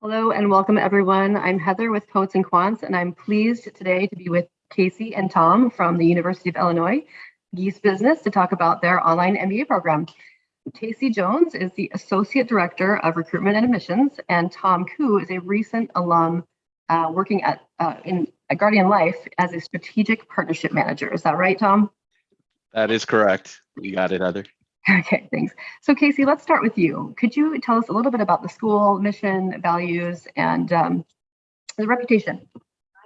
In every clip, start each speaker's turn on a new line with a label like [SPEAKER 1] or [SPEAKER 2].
[SPEAKER 1] Hello and welcome everyone. I'm Heather with Poets and Quants, and I'm pleased today to be with Casey and Tom from the University of Illinois, Gies Business, to talk about their online MBA program. Casey Jones is the Associate Director of Recruitment and Admissions, and Tom Koo is a recent alum working at Guardian Life as a Strategic Partnership Manager. Is that right, Tom?
[SPEAKER 2] That is correct. You got it, Heather.
[SPEAKER 1] Okay, thanks. So Casey, let's start with you. Could you tell us a little bit about the school, mission, values, and the reputation?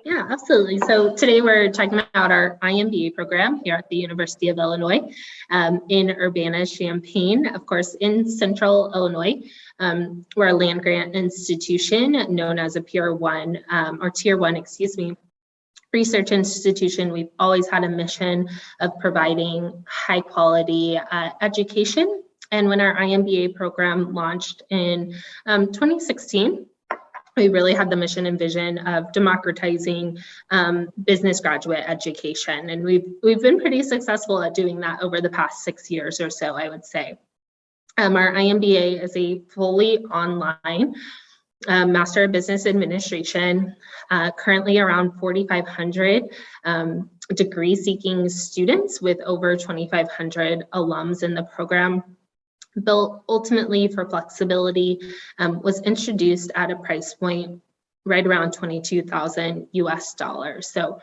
[SPEAKER 3] Yeah, absolutely. So today we're talking about our MBA program here at the University of Illinois in Urbana-Champaign, of course, in central Illinois. We're a land-grant institution known as a Tier 1 research institution. We've always had a mission of providing high quality education. And when our MBA program launched in 2016, we really had the mission and vision of democratizing business graduate education. And we've been pretty successful at doing that over the past 6 years or so, I would say. Our MBA is a fully online Master of Business Administration, currently around 4,500 degree-seeking students with over 2,500 alums in the program. Built ultimately for flexibility, was introduced at a price point right around $22,000 US. So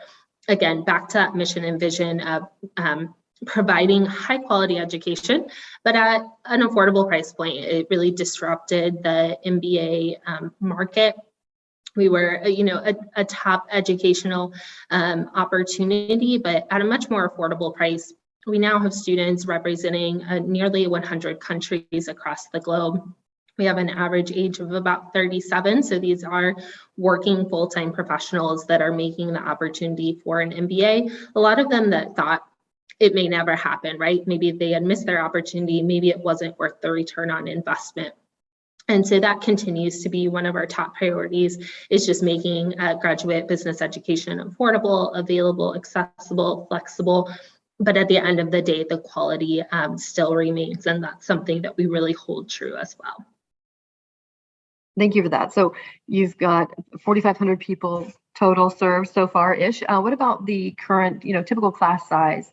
[SPEAKER 3] again, back to that mission and vision of providing high quality education, but at an affordable price point. It really disrupted the MBA market. We were, a top educational opportunity, but at a much more affordable price. We now have students representing nearly 100 countries across the globe. We have an average age of about 37. So these are working full-time professionals that are making the opportunity for an MBA. A lot of them that thought it may never happen, right? Maybe they had missed their opportunity. Maybe it wasn't worth the return on investment. And so that continues to be one of our top priorities, is just making graduate business education affordable, available, accessible, flexible. But at the end of the day, the quality still remains. And that's something that we really hold true as well.
[SPEAKER 1] Thank you for that. So you've got 4,500 people total served so far-ish. What about the current, typical class size?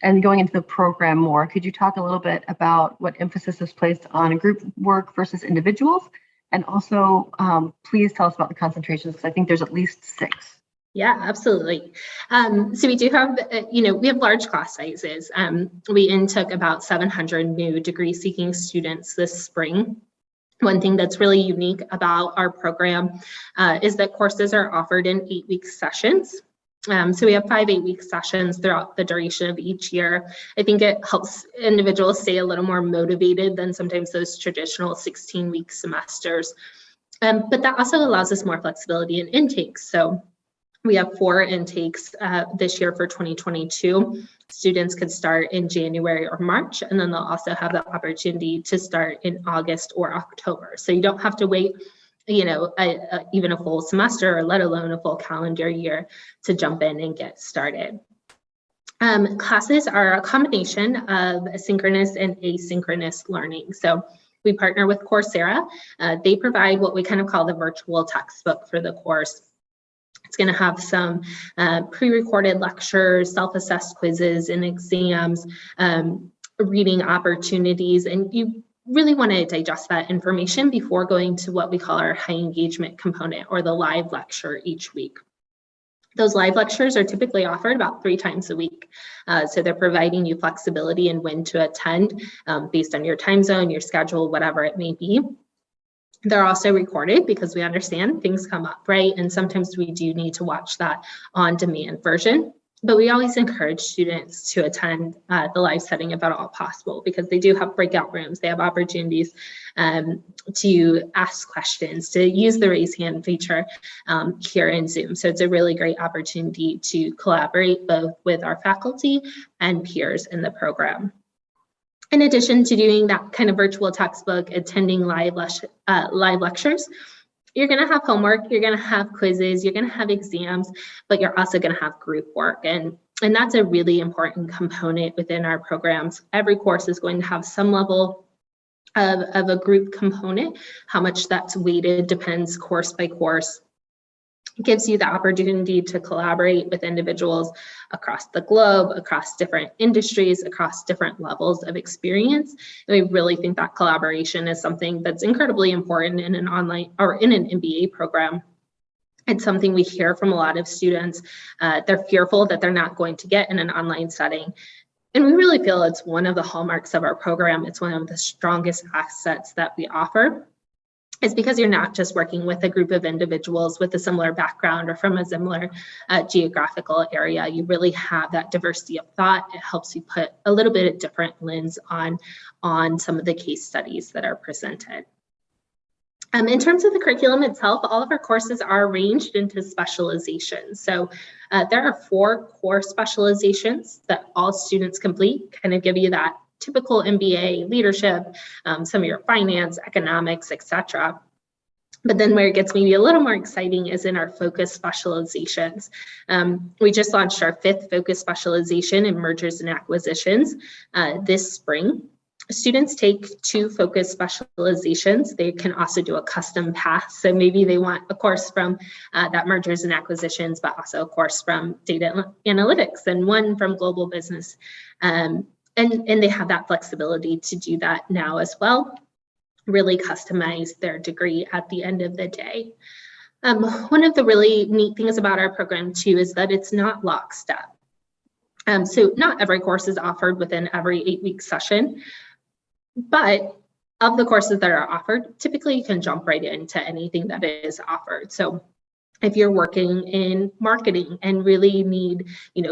[SPEAKER 1] And going into the program more, could you talk a little bit about what emphasis is placed on group work versus individuals? And also, please tell us about the concentrations, because I think there's at least 6.
[SPEAKER 3] Yeah, absolutely. So we do have, we have large class sizes. We intook about 700 new degree-seeking students this spring. One thing that's really unique about our program is that courses are offered in 8-week sessions. So we have 5 8-week sessions throughout the duration of each year. I think it helps individuals stay a little more motivated than sometimes those traditional 16-week semesters. But that also allows us more flexibility in intakes. So we have 4 intakes this year for 2022. Students could start in January or March, and then they'll also have the opportunity to start in August or October. So you don't have to wait even a full semester, or let alone a full calendar year, to jump in and get started. Classes are a combination of synchronous and asynchronous learning. So we partner with Coursera. They provide what we kind of call the virtual textbook for the course. It's going to have some pre-recorded lectures, self-assessed quizzes and exams, reading opportunities, and you really want to digest that information before going to what we call our high engagement component, or the live lecture each week. Those live lectures are typically offered about 3 times a week. So they're providing you flexibility in when to attend based on your time zone, your schedule, whatever it may be. They're also recorded because we understand things come up, right? And sometimes we do need to watch that on-demand version. But we always encourage students to attend the live setting if at all possible, because they do have breakout rooms. They have opportunities to ask questions, to use the raise hand feature here in Zoom. So it's a really great opportunity to collaborate both with our faculty and peers in the program. In addition to doing that kind of virtual textbook, attending live lectures, you're going to have homework, you're going to have quizzes, you're going to have exams, but you're also going to have group work. And that's a really important component within our programs. Every course is going to have some level of a group component. How much that's weighted depends course by course. It gives you the opportunity to collaborate with individuals across the globe, across different industries, across different levels of experience. And we really think that collaboration is something that's incredibly important in an online or in an MBA program. It's something we hear from a lot of students. They're fearful that they're not going to get in an online setting. And we really feel it's one of the hallmarks of our program. It's one of the strongest assets that we offer. It's because you're not just working with a group of individuals with a similar background or from a similar geographical area. You really have that diversity of thought. It helps you put a little bit of different lens on some of the case studies that are presented. In terms of the curriculum itself, all of our courses are arranged into specializations. So there are 4 core specializations that all students complete, kind of give you that typical MBA leadership, some of your finance, economics, etc. But then where it gets maybe a little more exciting is in our focus specializations. We just launched our 5th focus specialization in mergers and acquisitions this spring. Students take 2 focus specializations. They can also do a custom path. So maybe they want a course from that mergers and acquisitions, but also a course from data analytics and one from global business. And they have that flexibility to do that now as well, really customize their degree at the end of the day. One of the really neat things about our program too is that it's not lockstep. So not every course is offered within every 8-week session, but of the courses that are offered, typically you can jump right into anything that is offered. So if you're working in marketing and really need,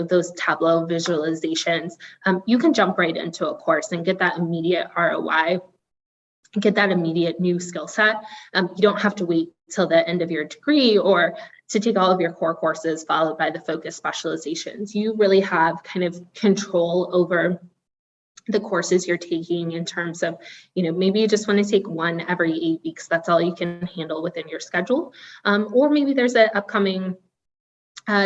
[SPEAKER 3] those Tableau visualizations, you can jump right into a course and get that immediate ROI, get that immediate new skill set. You don't have to wait till the end of your degree or to take all of your core courses followed by the focus specializations. You really have kind of control over the courses you're taking in terms of, maybe you just want to take one every 8 weeks. That's all you can handle within your schedule. Or maybe there's an upcoming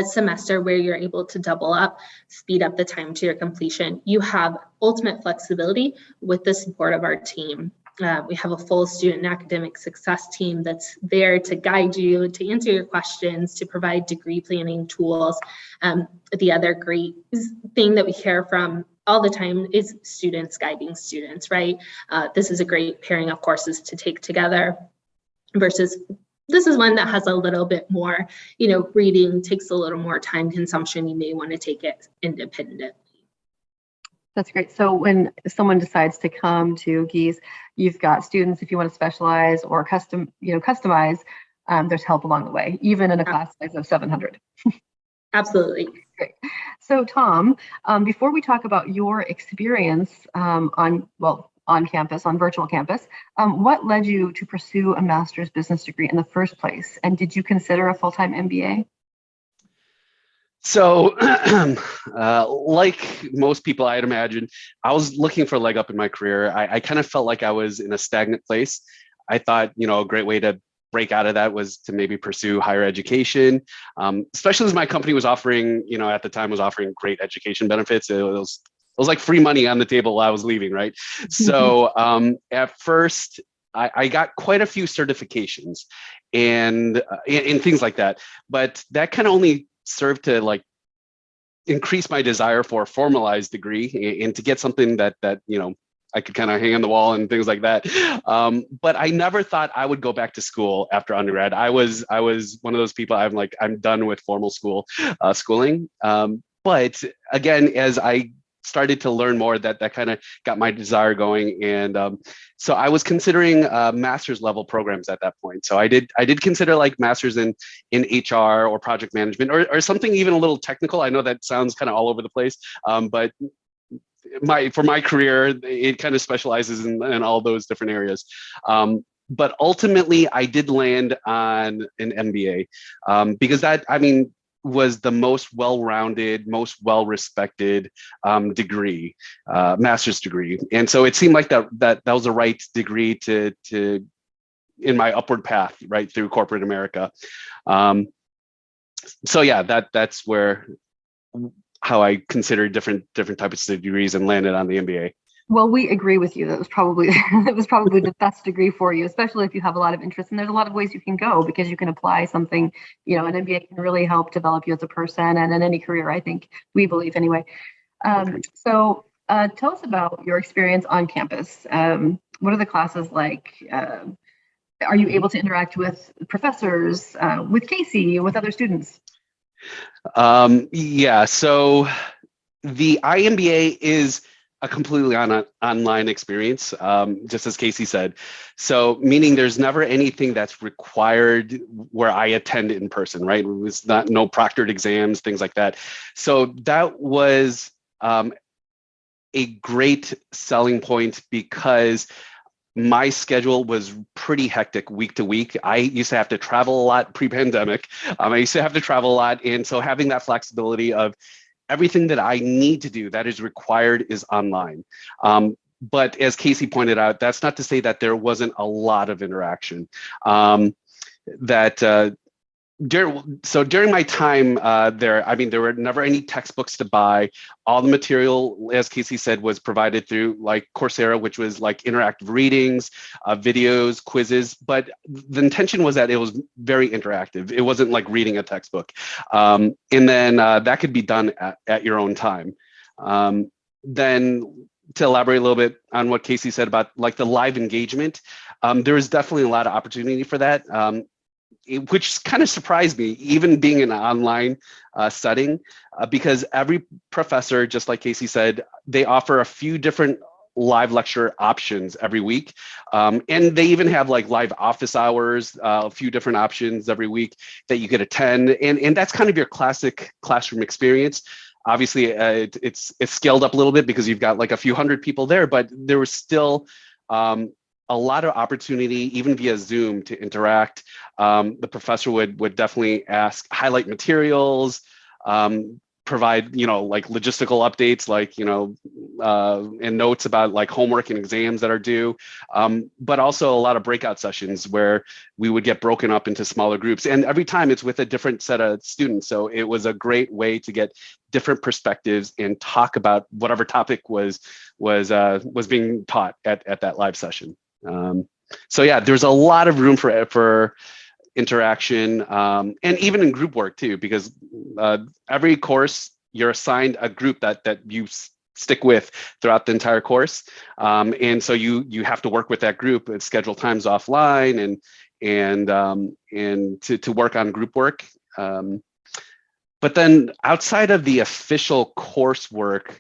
[SPEAKER 3] semester where you're able to double up, speed up the time to your completion. You have ultimate flexibility with the support of our team. We have a full student and academic success team that's there to guide you, to answer your questions, to provide degree planning tools. The other great thing that we hear from all the time is students guiding students, right? This is a great pairing of courses to take together versus this is one that has a little bit more, reading, takes a little more time consumption. You may want to take it independently.
[SPEAKER 1] That's great. So when someone decides to come to Gies, you've got students, if you want to specialize or customize, there's help along the way, even in a class size of 700.
[SPEAKER 3] Absolutely.
[SPEAKER 1] Great. So Tom, before we talk about your experience on campus, on virtual campus, what led you to pursue a master's business degree in the first place? And did you consider a full-time MBA?
[SPEAKER 2] So like most people, I'd imagine, I was looking for a leg up in my career. I kind of felt like I was in a stagnant place. I thought, a great way to break out of that was to maybe pursue higher education, especially as my company was offering, at the time was offering great education benefits. It was like free money on the table while I was leaving, right? So at first, I got quite a few certifications and things like that, but that kind of only served to increase my desire for a formalized degree and to get something that I could kind of hang on the wall and things like that. But I never thought I would go back to school after undergrad. I was one of those people. I'm done with formal schooling. But again, as I started to learn more, that kind of got my desire going. And so I was considering master's level programs at that point. So I did consider master's in HR or project management or something even a little technical. I know that sounds kind of all over the place, but for my career, it kind of specializes in all those different areas. But ultimately, I did land on an MBA because that, was the most well-rounded, most well-respected degree, master's degree. And so it seemed like that was the right degree to in my upward path, right through corporate America. So yeah, that's how I considered different types of degrees and landed on the MBA.
[SPEAKER 1] Well, we agree with you. That was probably that was probably the best degree for you, especially if you have a lot of interest. And there's a lot of ways you can go because you can apply something. An MBA can really help develop you as a person and in any career. I think we believe anyway. So tell us about your experience on campus. What are the classes like? Are you able to interact with professors, with Casey, with other students?
[SPEAKER 2] Yeah, so the IMBA is a completely online experience, just as Casey said. So meaning there's never anything that's required where I attend in person, right? It was no proctored exams, things like that. So that was a great selling point because my schedule was pretty hectic week to week. I used to have to travel a lot pre-pandemic. I used to have to travel a lot. And so having that flexibility of everything that I need to do that is required is online. But as Casey pointed out, that's not to say that there wasn't a lot of interaction. During my time there, there were never any textbooks to buy. All the material, as Casey said, was provided through like Coursera, which was like interactive readings, videos, quizzes. But the intention was that it was very interactive. It wasn't like reading a textbook. And then that could be done at your own time. Then to elaborate a little bit on what Casey said about like the live engagement, there was definitely a lot of opportunity for that. Which kind of surprised me, even being in an online setting, because every professor, just like Casey said, they offer a few different live lecture options every week. And they even have like live office hours, a few different options every week that you could attend. And that's kind of your classic classroom experience. Obviously, it's scaled up a little bit because you've got like a few hundred people there, but there was still a lot of opportunity, even via Zoom, to interact. The professor would definitely highlight materials, provide, like logistical updates, like, and notes about like homework and exams that are due, but also a lot of breakout sessions where we would get broken up into smaller groups. And every time it's with a different set of students. So it was a great way to get different perspectives and talk about whatever topic was being taught at that live session. So yeah, there's a lot of room for interaction, and even in group work too, because every course you're assigned a group that you stick with throughout the entire course, and so you have to work with that group and schedule times offline and to work on group work. But then outside of the official coursework,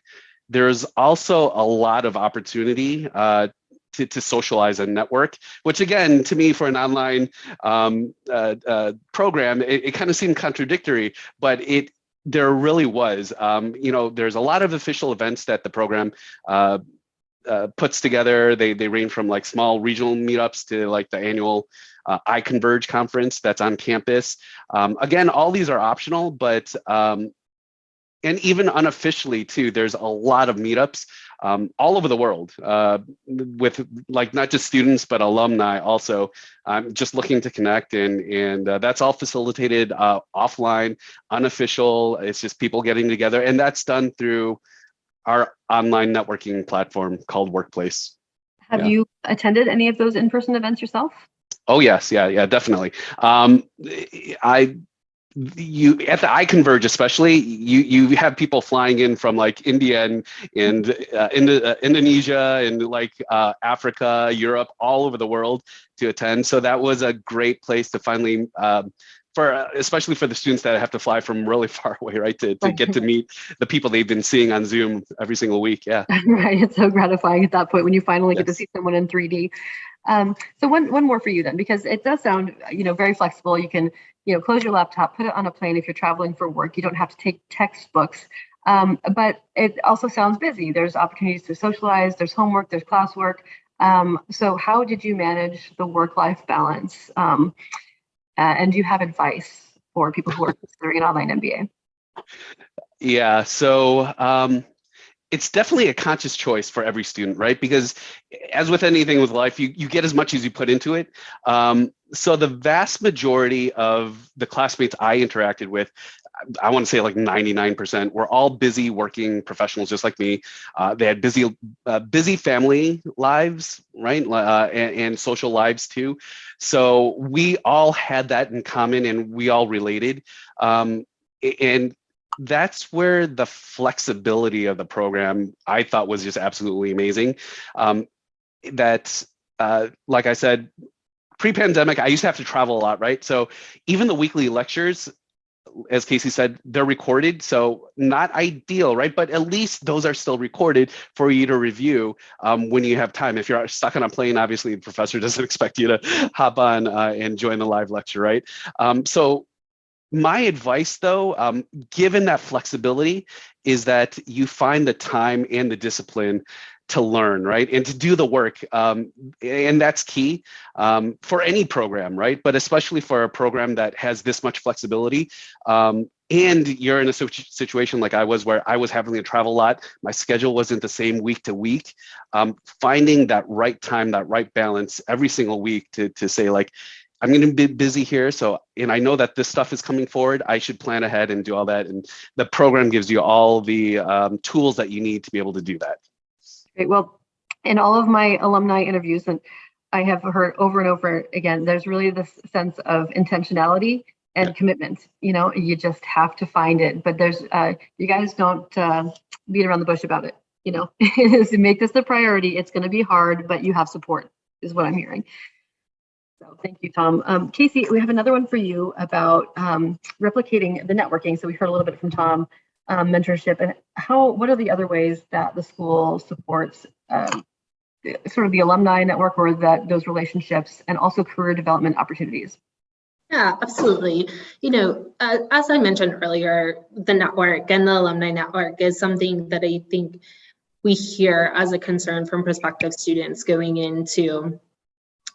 [SPEAKER 2] there's also a lot of opportunity to socialize and network, which again, to me, for an online program, it kind of seemed contradictory, but there really was. There's a lot of official events that the program puts together. They range from like small regional meetups to like the annual iConverge conference that's on campus. Again, all these are optional, but and even unofficially too, there's a lot of meetups all over the world with like not just students, but alumni also just looking to connect. And that's all facilitated offline, unofficial. It's just people getting together. And that's done through our online networking platform called Workplace.
[SPEAKER 1] Have you attended any of those in-person events yourself?
[SPEAKER 2] Oh, yes. Yeah, definitely. You at the iConverge, especially, you have people flying in from like India and Indonesia and like Africa, Europe, all over the world to attend. So that was a great place to finally, especially for the students that have to fly from really far away, right, to get to meet the people they've been seeing on Zoom every single week. Yeah,
[SPEAKER 1] right. It's so gratifying at that point when you finally get to see someone in 3D. So one more for you then, because it does sound, very flexible. You can, close your laptop, put it on a plane if you're traveling for work. You don't have to take textbooks, but it also sounds busy. There's opportunities to socialize, there's homework, there's classwork. So how did you manage the work-life balance? And do you have advice for people who are considering an online MBA?
[SPEAKER 2] Yeah, so it's definitely a conscious choice for every student, right? Because as with anything with life, you get as much as you put into it. So the vast majority of the classmates I interacted with, I want to say like 99%, were all busy working professionals just like me. They had busy family lives, right? And social lives too. So we all had that in common and we all related. And that's where the flexibility of the program I thought was just absolutely amazing. Like I said, pre-pandemic, I used to have to travel a lot, right? So even the weekly lectures, as Casey said, they're recorded, so not ideal, right? But at least those are still recorded for you to review when you have time. If you're stuck on a plane, obviously the professor doesn't expect you to hop on and join the live lecture, right? So my advice, though, given that flexibility, is that you find the time and the discipline to learn, right? And to do the work. And that's key for any program, right? But especially for a program that has this much flexibility. And you're in a situation like I was, where I was having to travel a lot. My schedule wasn't the same week to week. Finding that right time, that right balance every single week to say, like, I'm going to be busy here. So, and I know that this stuff is coming forward. I should plan ahead and do all that. And the program gives you all the tools that you need to be able to do that.
[SPEAKER 1] Great. Well, in all of my alumni interviews, and I have heard over and over again, there's really this sense of intentionality and commitment. You know, you just have to find it. But there's, you guys don't beat around the bush about it. You know, make this a priority. It's going to be hard, but you have support, is what I'm hearing. So thank you, Tom. Casey, we have another one for you about replicating the networking. So we heard a little bit from Tom, mentorship, and what are the other ways that the school supports sort of the alumni network, or those relationships, and also career development opportunities?
[SPEAKER 3] Yeah, absolutely. You know, as I mentioned earlier, the network and the alumni network is something that I think we hear as a concern from prospective students going into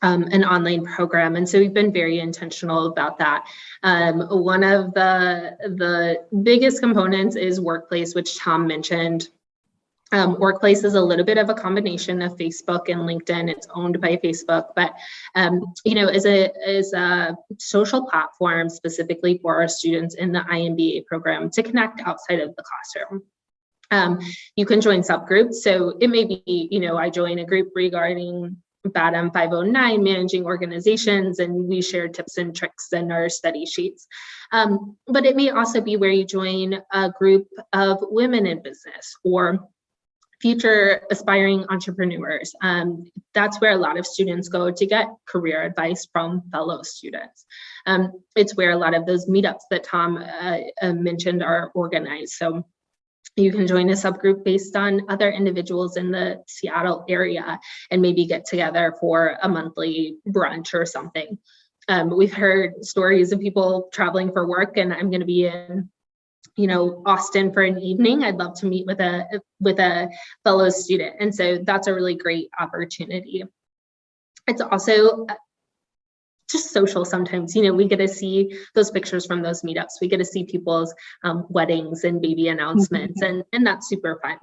[SPEAKER 3] an online program. And so we've been very intentional about that. One of the biggest components is Workplace, which Tom mentioned. Workplace is a little bit of a combination of Facebook and LinkedIn. It's owned by Facebook, but you know, is a social platform specifically for our students in the IMBA program to connect outside of the classroom. You can join subgroups. So it may be, you know, I join a group regarding BADM 509, managing organizations, and we share tips and tricks in our study sheets. But it may also be where you join a group of women in business or future aspiring entrepreneurs. That's where a lot of students go to get career advice from fellow students. It's where a lot of those meetups that Tom mentioned are organized. So you can join a subgroup based on other individuals in the Seattle area and maybe get together for a monthly brunch or something. We've heard stories of people traveling for work, and I'm going to be in, you know, Austin for an evening. I'd love to meet with a fellow student. And so that's a really great opportunity. It's also just social sometimes. You know, we get to see those pictures from those meetups. We get to see people's weddings and baby announcements, and that's super fun.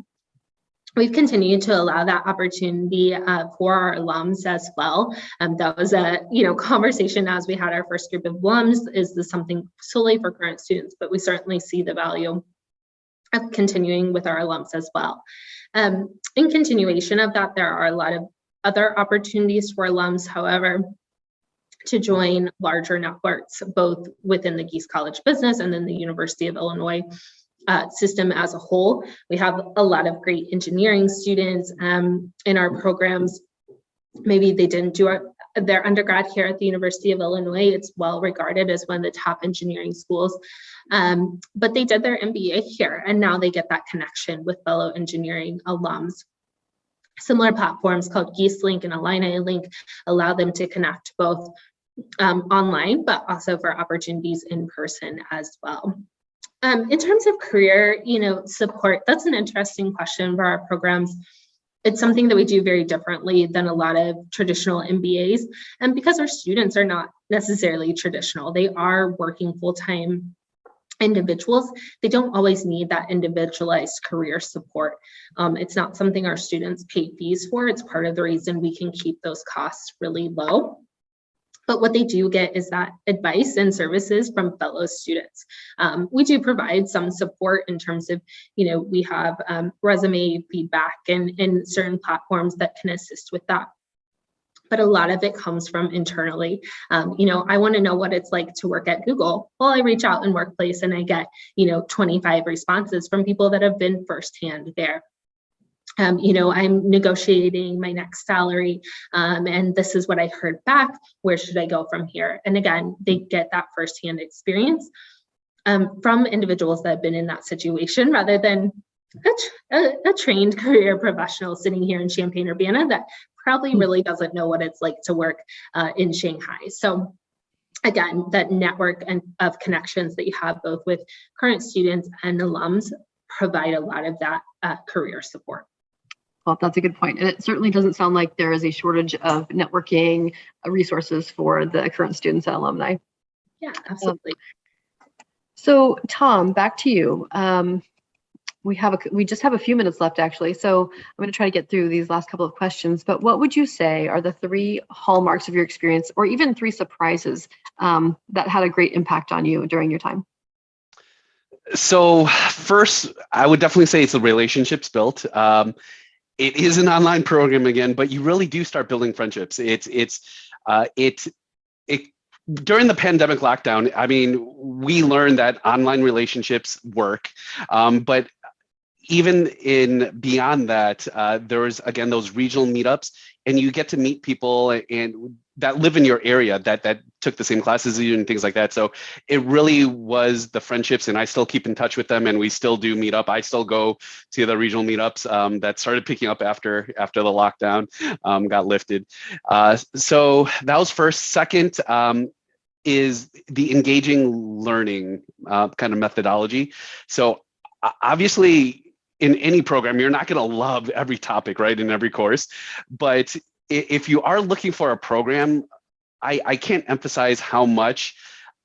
[SPEAKER 3] We've continued to allow that opportunity for our alums as well. That was a conversation as we had our first group of alums. Is this something solely for current students? But we certainly see the value of continuing with our alums as well. In continuation of that, there are a lot of other opportunities for alums, however, to join larger networks, both within the Gies College Business and then the University of Illinois system as a whole. We have a lot of great engineering students in our programs. Maybe they didn't do their undergrad here at the University of Illinois. It's well regarded as one of the top engineering schools, but they did their MBA here, and now they get that connection with fellow engineering alums. Similar platforms called Gies Link and Illini Link allow them to connect both online, but also for opportunities in person as well. In terms of career, support, that's an interesting question for our programs. It's something that we do very differently than a lot of traditional MBAs. And because our students are not necessarily traditional, they are working full-time individuals, they don't always need that individualized career support. It's not something our students pay fees for. It's part of the reason we can keep those costs really low. But what they do get is that advice and services from fellow students. We do provide some support in terms of, we have resume feedback and certain platforms that can assist with that. But a lot of it comes from internally. I want to know what it's like to work at Google. Well, I reach out in Workplace and I get, 25 responses from people that have been firsthand there. I'm negotiating my next salary, and this is what I heard back. Where should I go from here? And again, they get that firsthand experience from individuals that have been in that situation, rather than a trained career professional sitting here in Champaign-Urbana that probably really doesn't know what it's like to work in Shanghai. So again, that network of connections that you have both with current students and alums provide a lot of that career support.
[SPEAKER 1] Well, that's a good point. And it certainly doesn't sound like there is a shortage of networking resources for the current students and alumni.
[SPEAKER 3] Yeah, absolutely.
[SPEAKER 1] So Tom, back to you. We just have a few minutes left, actually. So I'm going to try to get through these last couple of questions. But what would you say are the 3 hallmarks of your experience, or even 3 surprises that had a great impact on you during your time?
[SPEAKER 2] So first, I would definitely say it's the relationships built. It is an online program again, but you really do start building friendships. During the pandemic lockdown, I mean, we learned that online relationships work, but even beyond that, there was, again, those regional meetups, and you get to meet people and that live in your area that took the same classes as you and things like that. So it really was the friendships, and I still keep in touch with them, and we still do meet up. I still go to the regional meetups that started picking up after the lockdown got lifted. So that was first. Second, is the engaging learning kind of methodology. So obviously, in any program, you're not going to love every topic, right, in every course. But if you are looking for a program, I can't emphasize how much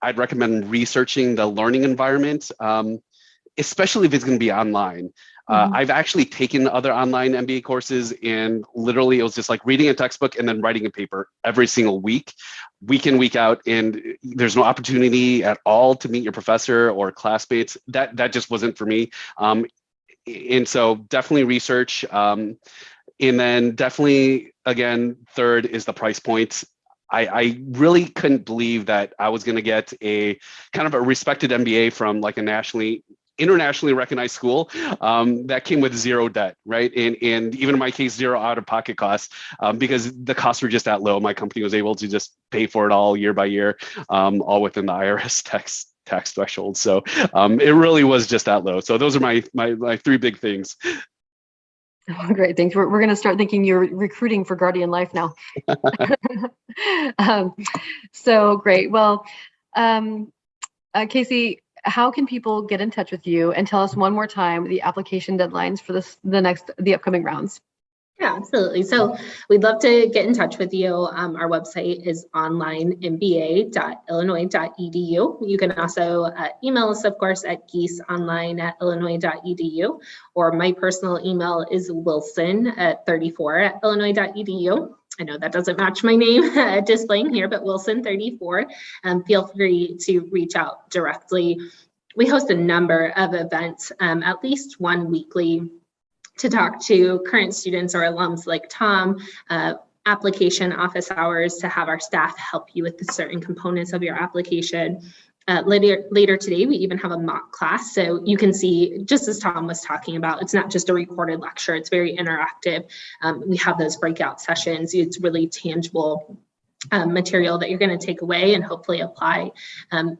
[SPEAKER 2] I'd recommend researching the learning environment, especially if it's going to be online. I've actually taken other online MBA courses, and literally it was just like reading a textbook and then writing a paper every single week in, week out. And there's no opportunity at all to meet your professor or classmates. That just wasn't for me. And so definitely research. And then definitely, again, third is the price point. I really couldn't believe that I was going to get a kind of a respected MBA from like a internationally recognized school that came with 0 debt, right? And even in my case, 0 out-of-pocket costs because the costs were just that low. My company was able to just pay for it all year by year, all within the IRS tax threshold. So it really was just that low. So those are my 3 big things.
[SPEAKER 1] Oh, great, thanks. We're going to start thinking you're recruiting for Guardian Life now. So great. Well, Casey, how can people get in touch with you, and tell us one more time the application deadlines for the upcoming rounds?
[SPEAKER 3] Yeah, absolutely. So we'd love to get in touch with you. Our website is onlinemba.illinois.edu. You can also email us, of course, at giesonline@illinois.edu, or my personal email is wilson34@illinois.edu. I know that doesn't match my name displaying here, but Wilson34. Feel free to reach out directly. We host a number of events, at least one weekly, to talk to current students or alums like Tom, application office hours to have our staff help you with the certain components of your application. Later today, we even have a mock class. So you can see, just as Tom was talking about, it's not just a recorded lecture, it's very interactive. We have those breakout sessions. It's really tangible material that you're going to take away and hopefully apply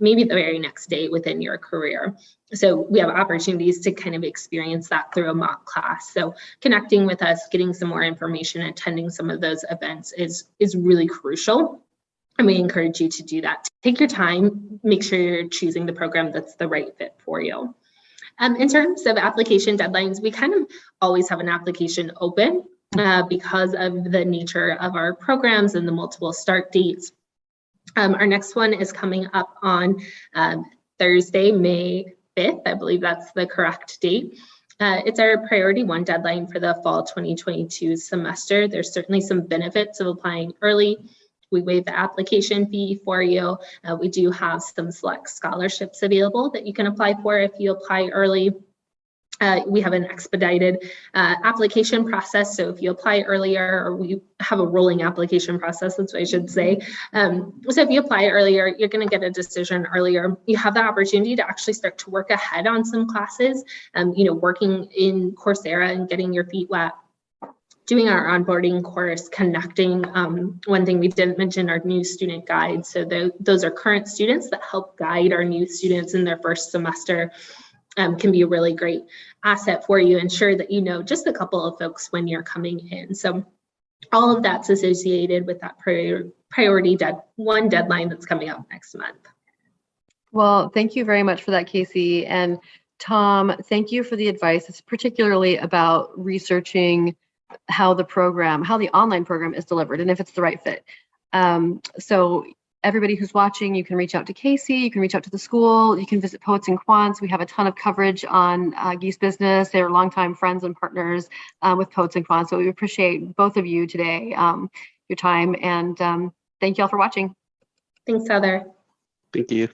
[SPEAKER 3] maybe the very next day within your career. So we have opportunities to kind of experience that through a mock class. So connecting with us, getting some more information, attending some of those events is really crucial. And we encourage you to do that. Take your time, make sure you're choosing the program that's the right fit for you. In terms of application deadlines, we kind of always have an application open because of the nature of our programs and the multiple start dates. Our next one is coming up on Thursday, May 5th. I believe that's the correct date. It's our priority 1 deadline for the fall 2022 semester. There's certainly some benefits of applying early. We waive the application fee for you. We do have some select scholarships available that you can apply for if you apply early. We have an expedited application process. So if you apply earlier, or we have a rolling application process, that's what I should say. So if you apply earlier, you're going to get a decision earlier. You have the opportunity to actually start to work ahead on some classes, working in Coursera and getting your feet wet, doing our onboarding course, connecting. One thing we didn't mention, our new student guides. So those are current students that help guide our new students in their first semester. Can be a really great asset for you. Ensure that you know just a couple of folks when you're coming in. So all of that's associated with that priority deadline that's coming up next month.
[SPEAKER 1] Well, thank you very much for that, Casey. And Tom, thank you for the advice. It's particularly about researching how the online program is delivered and if it's the right fit. So everybody who's watching, you can reach out to Casey, you can reach out to the school, you can visit Poets and Quants. We have a ton of coverage on Gies Business. They're longtime friends and partners with Poets and Quants. So we appreciate both of you today, your time, and thank you all for watching.
[SPEAKER 3] Thanks, Heather.
[SPEAKER 2] Thank you.